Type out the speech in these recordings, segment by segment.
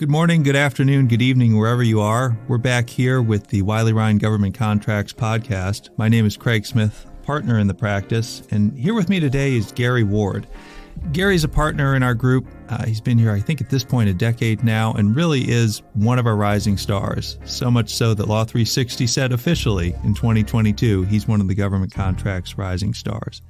Good morning, good afternoon, good evening, wherever you are. We're back here with the Wiley Government Contracts podcast. My name is Craig Smith, partner in the practice, and here with me today is Gary Ward. Gary's a partner in our group. He's been here, I think, at this point, a decade now, and really is one of our rising stars. So much so that Law 360 said officially in 2022, he's one of the government contracts rising stars.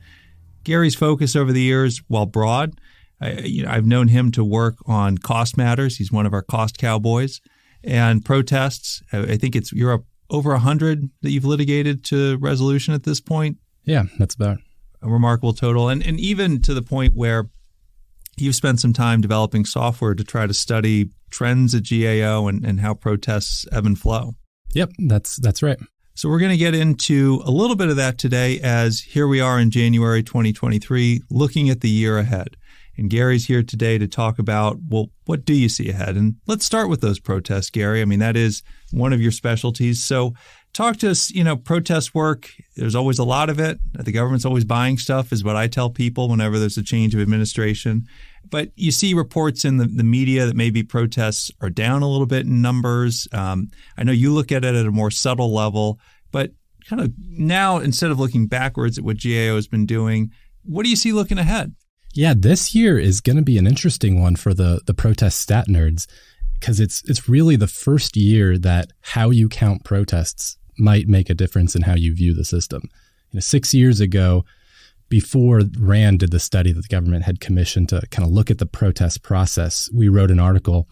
Gary's focus over the years, while broad, I've known him to work on cost matters. He's one of our cost cowboys. And protests, I think you're up over 100 that you've litigated to resolution at this point. Yeah, that's about a remarkable total. And even to the point where you've spent some time developing software to try to study trends at GAO and how protests ebb and flow. Yep, that's right. So we're going to get into a little bit of that today, as here we are in January 2023, looking at the year ahead. And Gary's here today to talk about, well, what do you see ahead? And let's start with those protests, Gary. I mean, that is one of your specialties. So talk to us, protest work, there's always a lot of it. The government's always buying stuff is what I tell people whenever there's a change of administration. But you see reports in the media that maybe protests are down a little bit in numbers. I know you look at it at a more subtle level, but kind of now, instead of looking backwards at what GAO has been doing, what do you see looking ahead? Yeah, this year is going to be an interesting one for the protest stat nerds, because it's really the first year that how you count protests might make a difference in how you view the system. 6 years ago, before RAND did the study that the government had commissioned to kind of look at the protest process, we wrote an article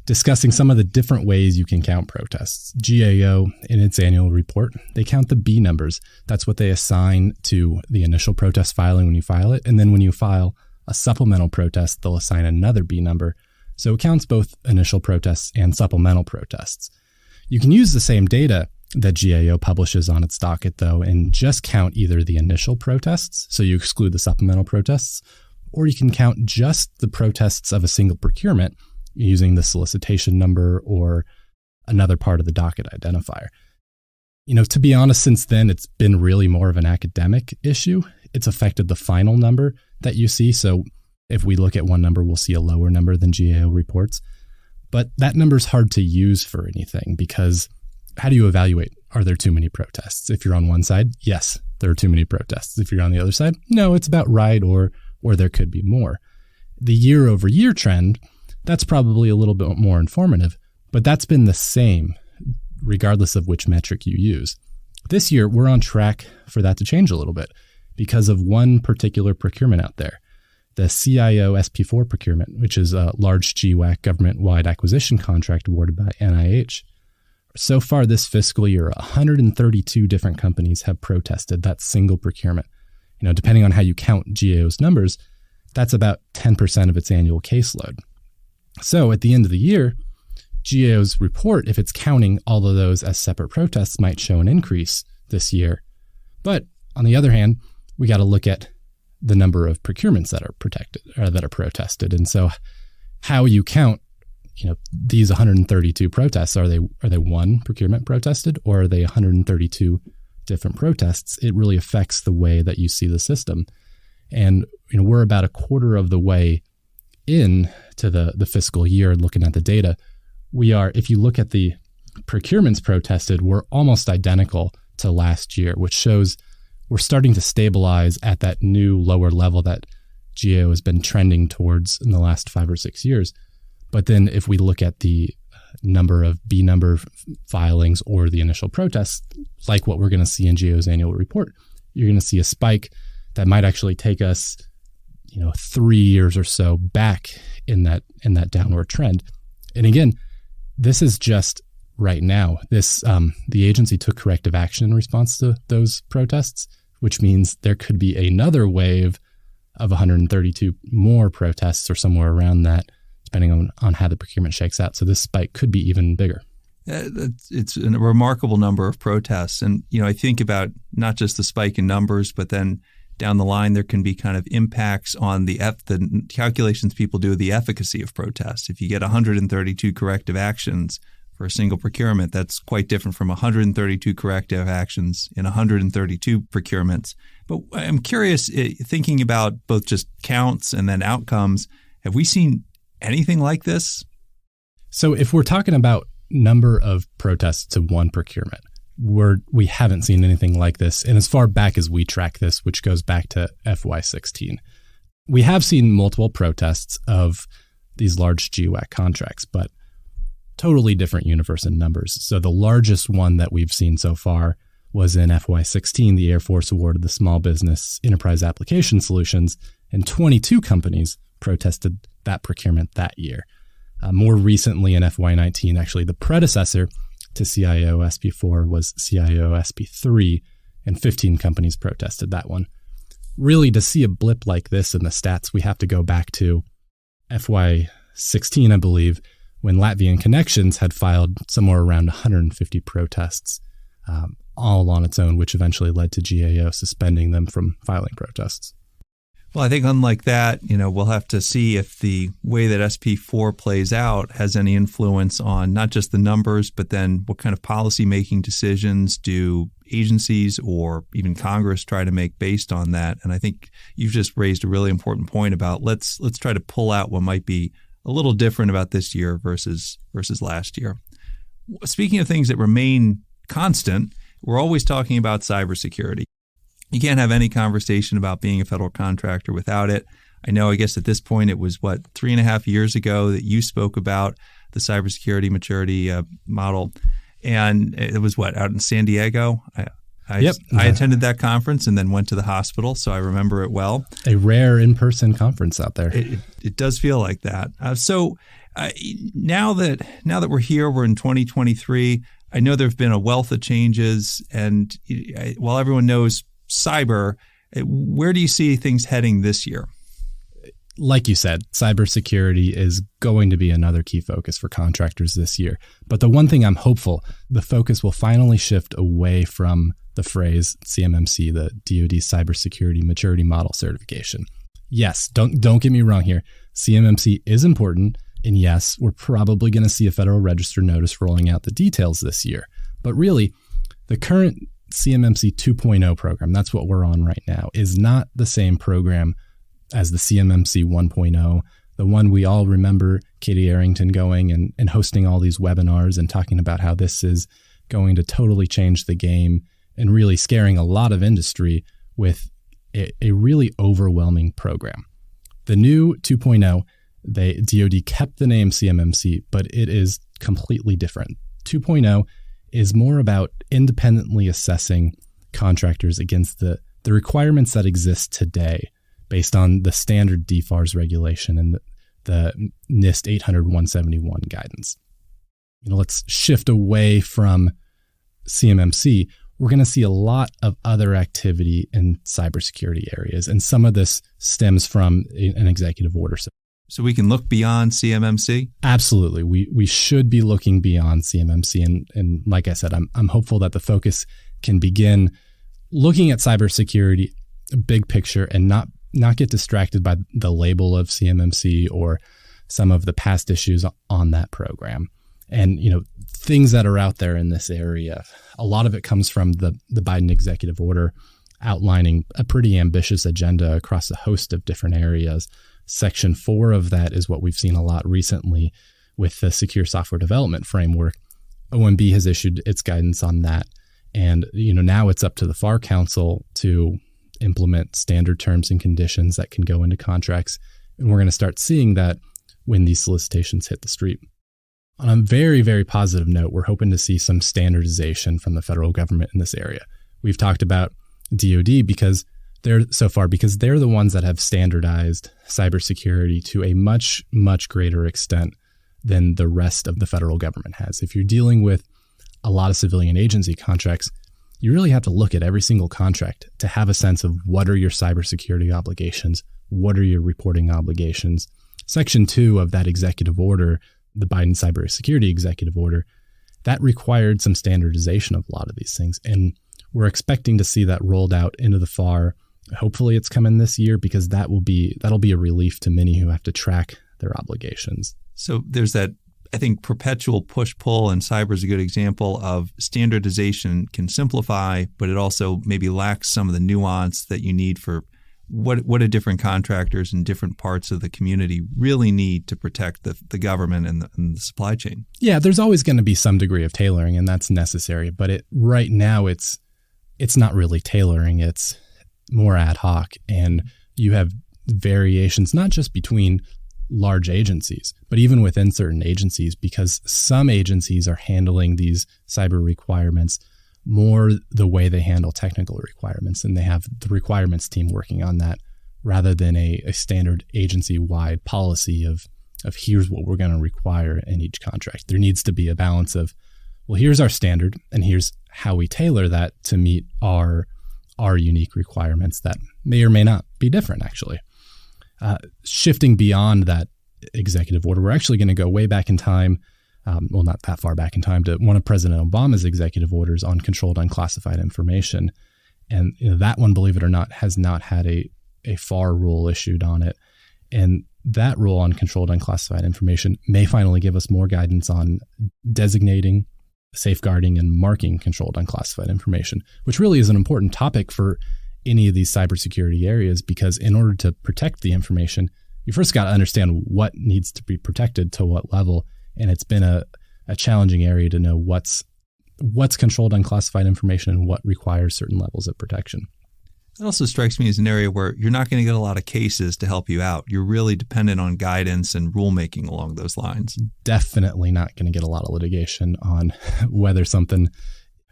discussing some of the different ways you can count protests. GAO, in its annual report, they count the B numbers. That's what they assign to the initial protest filing when you file it. And then when you file a supplemental protest, they'll assign another B number. So it counts both initial protests and supplemental protests. You can use the same data that GAO publishes on its docket, though, and just count either the initial protests, so you exclude the supplemental protests, or you can count just the protests of a single procurement using the solicitation number or another part of the docket identifier. To be honest, since then, it's been really more of an academic issue. It's affected the final number that you see. So if we look at one number, we'll see a lower number than GAO reports. But that number is hard to use for anything, because how do you evaluate? Are there too many protests? If you're on one side, yes, there are too many protests. If you're on the other side, no, it's about right, or there could be more. The year-over-year trend, that's probably a little bit more informative, but that's been the same regardless of which metric you use. This year, we're on track for that to change a little bit because of one particular procurement out there, the CIO SP4 procurement, which is a large GWAC government-wide acquisition contract awarded by NIH. So far this fiscal year, 132 different companies have protested that single procurement. Depending on how you count GAO's numbers, that's about 10% of its annual caseload. So at the end of the year, GAO's report, if it's counting all of those as separate protests, might show an increase this year. But on the other hand, we got to look at the number of procurements that are protected or that are protested. And so how you count, these 132 protests, are they one procurement protested, or are they 132 different protests? It really affects the way that you see the system. And we're about a quarter of the way in to the fiscal year. Looking at the data, we are, if you look at the procurements protested, we're almost identical to last year, which shows we're starting to stabilize at that new lower level that GAO has been trending towards in the last 5 or 6 years. But then if we look at the number of B number filings or the initial protests, like what we're going to see in GAO's annual report, you're going to see a spike that might actually take us 3 years or so back in that downward trend. And again, this is just right now. The agency took corrective action in response to those protests, which means there could be another wave of 132 more protests or somewhere around that, depending on how the procurement shakes out. So this spike could be even bigger. It's a remarkable number of protests. And, I think about not just the spike in numbers, but then down the line, there can be kind of impacts on the calculations people do of the efficacy of protests. If you get 132 corrective actions for a single procurement, that's quite different from 132 corrective actions in 132 procurements. But I'm curious, thinking about both just counts and then outcomes, have we seen anything like this? So if we're talking about number of protests to one procurement, we haven't seen anything like this. And as far back as we track this, which goes back to FY16, we have seen multiple protests of these large GWAC contracts, but totally different universe in numbers. So the largest one that we've seen so far was in FY16. The Air Force awarded the Small Business Enterprise Application Solutions, and 22 companies protested that procurement that year. More recently in FY19, actually the predecessor to CIO SP4 was CIO SP3, and 15 companies protested that one. Really, to see a blip like this in the stats, we have to go back to FY16, I believe, when Latvian Connections had filed somewhere around 150 protests all on its own, which eventually led to GAO suspending them from filing protests. Well, I think unlike that, we'll have to see if the way that SP4 plays out has any influence on not just the numbers, but then what kind of policy-making decisions do agencies or even Congress try to make based on that. And I think you've just raised a really important point about let's try to pull out what might be a little different about this year versus last year. Speaking of things that remain constant, we're always talking about cybersecurity. You can't have any conversation about being a federal contractor without it. I guess at this point it was, 3.5 years ago that you spoke about the cybersecurity maturity model. And it was out in San Diego? Yep. I attended that conference and then went to the hospital, so I remember it well. A rare in-person conference out there. It does feel like that. So now that we're here, we're in 2023. I know there have been a wealth of changes, and while everyone knows cyber, where do you see things heading this year? Like you said, cybersecurity is going to be another key focus for contractors this year. But the one thing I'm hopeful, the focus will finally shift away from the phrase CMMC, the DoD Cybersecurity Maturity Model Certification. Yes, don't get me wrong here. CMMC is important, and yes, we're probably going to see a Federal Register notice rolling out the details this year. But really, the current CMMC 2.0 program, that's what we're on right now, is not the same program as the CMMC 1.0, the one we all remember Katie Arrington going and hosting all these webinars and talking about how this is going to totally change the game and really scaring a lot of industry with a really overwhelming program. The new 2.0, DoD kept the name CMMC, but it is completely different. 2.0 is more about independently assessing contractors against the requirements that exist today based on the standard DFARS regulation and the NIST 800-171 guidance. Let's shift away from CMMC. We're going to see a lot of other activity in cybersecurity areas, and some of this stems from an executive order. So we can look beyond CMMC? Absolutely. We should be looking beyond CMMC. And like I said, I'm hopeful that the focus can begin looking at cybersecurity, big picture, and not get distracted by the label of CMMC or some of the past issues on that program. And, things that are out there in this area, a lot of it comes from the Biden executive order outlining a pretty ambitious agenda across a host of different areas. Section 4 of that is what we've seen a lot recently with the Secure Software Development Framework. OMB has issued its guidance on that. And, now it's up to the FAR Council to implement standard terms and conditions that can go into contracts. And we're going to start seeing that when these solicitations hit the street. On a very, very positive note, we're hoping to see some standardization from the federal government in this area. We've talked about DoD because they're the ones that have standardized cybersecurity to a much, much greater extent than the rest of the federal government has. If you're dealing with a lot of civilian agency contracts, you really have to look at every single contract to have a sense of what are your cybersecurity obligations, what are your reporting obligations. Section 2 of that executive order, the Biden cybersecurity executive order, that required some standardization of a lot of these things. And we're expecting to see that rolled out into the FAR. Hopefully it's coming this year because that'll be a relief to many who have to track their obligations. So there's that, I think, perpetual push-pull, and cyber is a good example of standardization can simplify, but it also maybe lacks some of the nuance that you need for what do different contractors in different parts of the community really need to protect the government and the supply chain? Yeah, there's always going to be some degree of tailoring, and that's necessary. But right now, it's not really tailoring. It's more ad hoc, and you have variations not just between large agencies, but even within certain agencies, because some agencies are handling these cyber requirements more the way they handle technical requirements, and they have the requirements team working on that rather than a standard agency-wide policy of here's what we're going to require in each contract. There needs to be a balance of, well, here's our standard, and here's how we tailor that to meet our unique requirements that may or may not be different, actually. Shifting beyond that executive order, we're actually going to go way back in time, well, not that far back in time, to one of President Obama's executive orders on controlled unclassified information. And that one, believe it or not, has not had a FAR rule issued on it. And that rule on controlled unclassified information may finally give us more guidance on designating, safeguarding, and marking controlled unclassified information, which really is an important topic for any of these cybersecurity areas, because in order to protect the information, you first got to understand what needs to be protected to what level. And it's been a challenging area to know what's controlled unclassified information and what requires certain levels of protection. It also strikes me as an area where you're not going to get a lot of cases to help you out. You're really dependent on guidance and rulemaking along those lines. Definitely not going to get a lot of litigation on whether something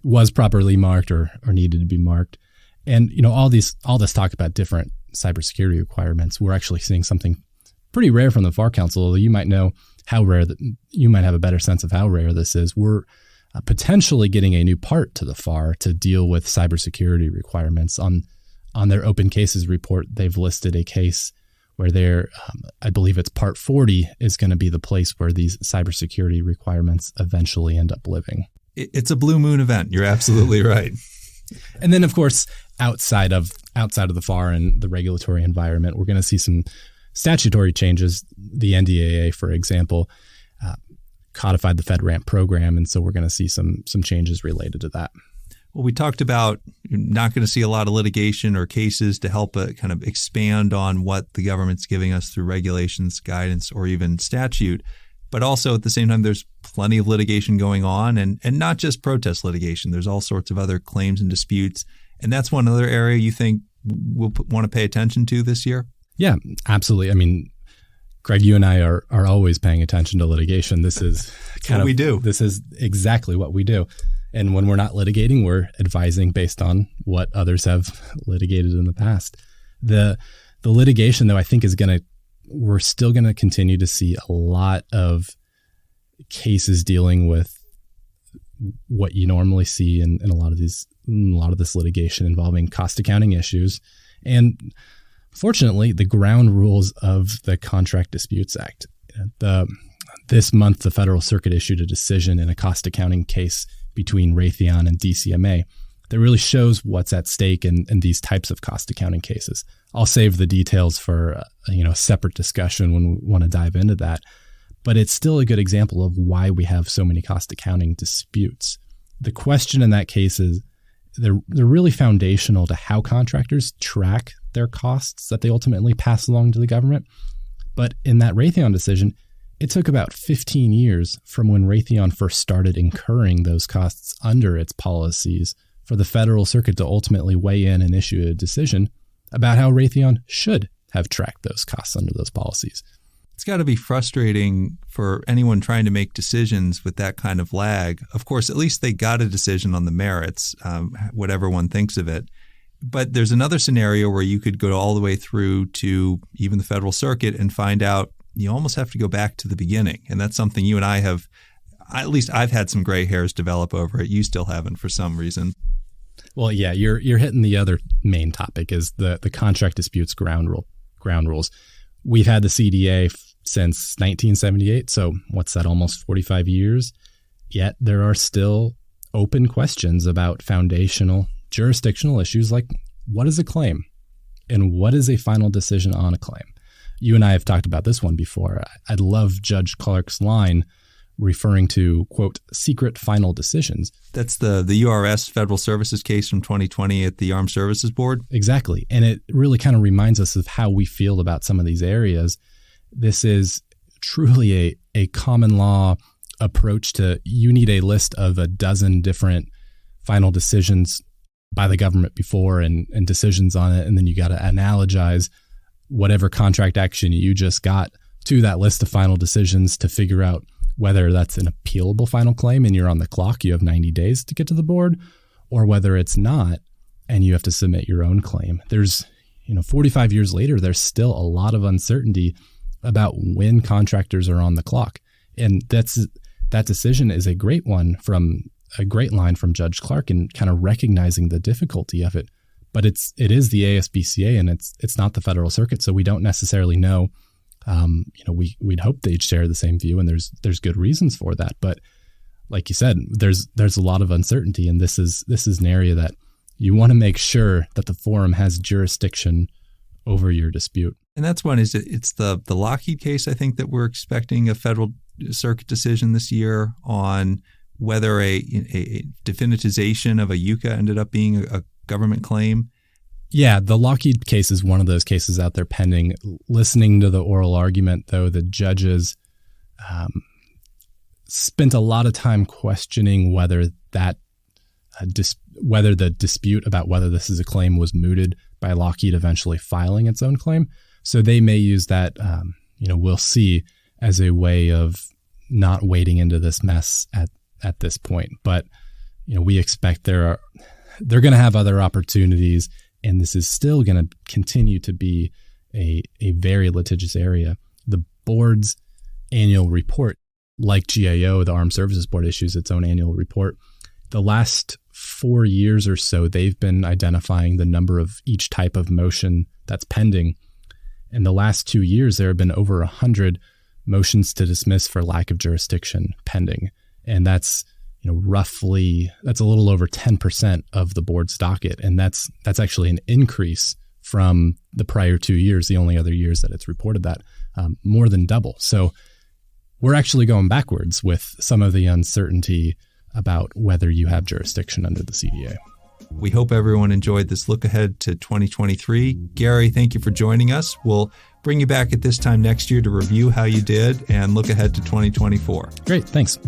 was properly marked or needed to be marked. And all this talk about different cybersecurity requirements, we're actually seeing something pretty rare from the FAR Council, although you might know how rare that you might have a better sense of how rare this is. We're potentially getting a new part to the FAR to deal with cybersecurity requirements. On their open cases report, they've listed a case where I believe it's part 40 is going to be the place where these cybersecurity requirements eventually end up living. It's a blue moon event. You're absolutely right. And then, of course, outside of the FAR and the regulatory environment, we're going to see some statutory changes. The NDAA, for example, codified the FedRAMP program, and so we're going to see some changes related to that. Well, we talked about you're not going to see a lot of litigation or cases to help kind of expand on what the government's giving us through regulations, guidance, or even statute. But also at the same time, there's plenty of litigation going on, and not just protest litigation. There's all sorts of other claims and disputes. And that's one other area you think we'll want to pay attention to this year? Yeah, absolutely. I mean, Greg, you and I are always paying attention to litigation. This is what we do. This is exactly what we do. And when we're not litigating, we're advising based on what others have litigated in the past. The litigation, though, I think we're still going to continue to see a lot of cases dealing with what you normally see in a lot of this litigation involving cost accounting issues. And fortunately, the ground rules of the Contract Disputes Act. This month, the Federal Circuit issued a decision in a cost accounting case between Raytheon and DCMA that really shows what's at stake in these types of cost accounting cases. I'll save the details for a separate discussion when we want to dive into that. But it's still a good example of why we have so many cost accounting disputes. The question in that case is they're really foundational to how contractors track their costs that they ultimately pass along to the government. But in that Raytheon decision, it took about 15 years from when Raytheon first started incurring those costs under its policies for the Federal Circuit to ultimately weigh in and issue a decision about how Raytheon should have tracked those costs under those policies. It's got to be frustrating for anyone trying to make decisions with that kind of lag. Of course, at least they got a decision on the merits, whatever one thinks of it. But there's another scenario where you could go all the way through to even the Federal Circuit and find out you almost have to go back to the beginning. And that's something you and I have, at least I've had some gray hairs develop over it. You still haven't for some reason. Well, yeah, you're hitting the other main topic is the contract disputes ground rules. We've had the CDA since 1978. So what's that, almost 45 years? Yet there are still open questions about foundational jurisdictional issues like what is a claim and what is a final decision on a claim. You and I have talked about this one before. I love Judge Clark's line referring to, quote, secret final decisions. That's the URS Federal Services case from 2020 at the Armed Services Board. Exactly. And it really kind of reminds us of how we feel about some of these areas. This is truly a common law approach to, you need a list of a dozen different final decisions by the government before and decisions on it. And then you got to analogize whatever contract action you just got to that list of final decisions to figure out whether that's an appealable final claim and you're on the clock, you have 90 days to get to the board, or whether it's not and you have to submit your own claim. There's, 45 years later, there's still a lot of uncertainty about when contractors are on the clock. And that decision is a great line from Judge Clark in kind of recognizing the difficulty of it. But it is the ASBCA and it's not the Federal Circuit, so we don't necessarily know. We'd hope they'd share the same view, and there's good reasons for that. But like you said, there's a lot of uncertainty, and this is an area that you want to make sure that the forum has jurisdiction over your dispute. And that's one it's the Lockheed case, I think, that we're expecting a Federal Circuit decision this year on whether a definitization of a UCA ended up being a government claim. Yeah, the Lockheed case is one of those cases out there pending. Listening to the oral argument, though, the judges spent a lot of time questioning whether whether the dispute about whether this is a claim was mooted by Lockheed eventually filing its own claim. So they may use that, we'll see, as a way of not wading into this mess at this point. But, we expect they're going to have other opportunities, and this is still going to continue to be a very litigious area. The board's annual report, like GAO, the Armed Services Board issues its own annual report. The last 4 years or so, they've been identifying the number of each type of motion that's pending. In the last 2 years, there have been over 100 motions to dismiss for lack of jurisdiction pending. And that's, that's a little over 10% of the board's docket. And that's actually an increase from the prior 2 years, the only other years that it's reported that, more than double. So we're actually going backwards with some of the uncertainty about whether you have jurisdiction under the CDA. We hope everyone enjoyed this look ahead to 2023. Gary, thank you for joining us. We'll bring you back at this time next year to review how you did and look ahead to 2024. Great, thanks.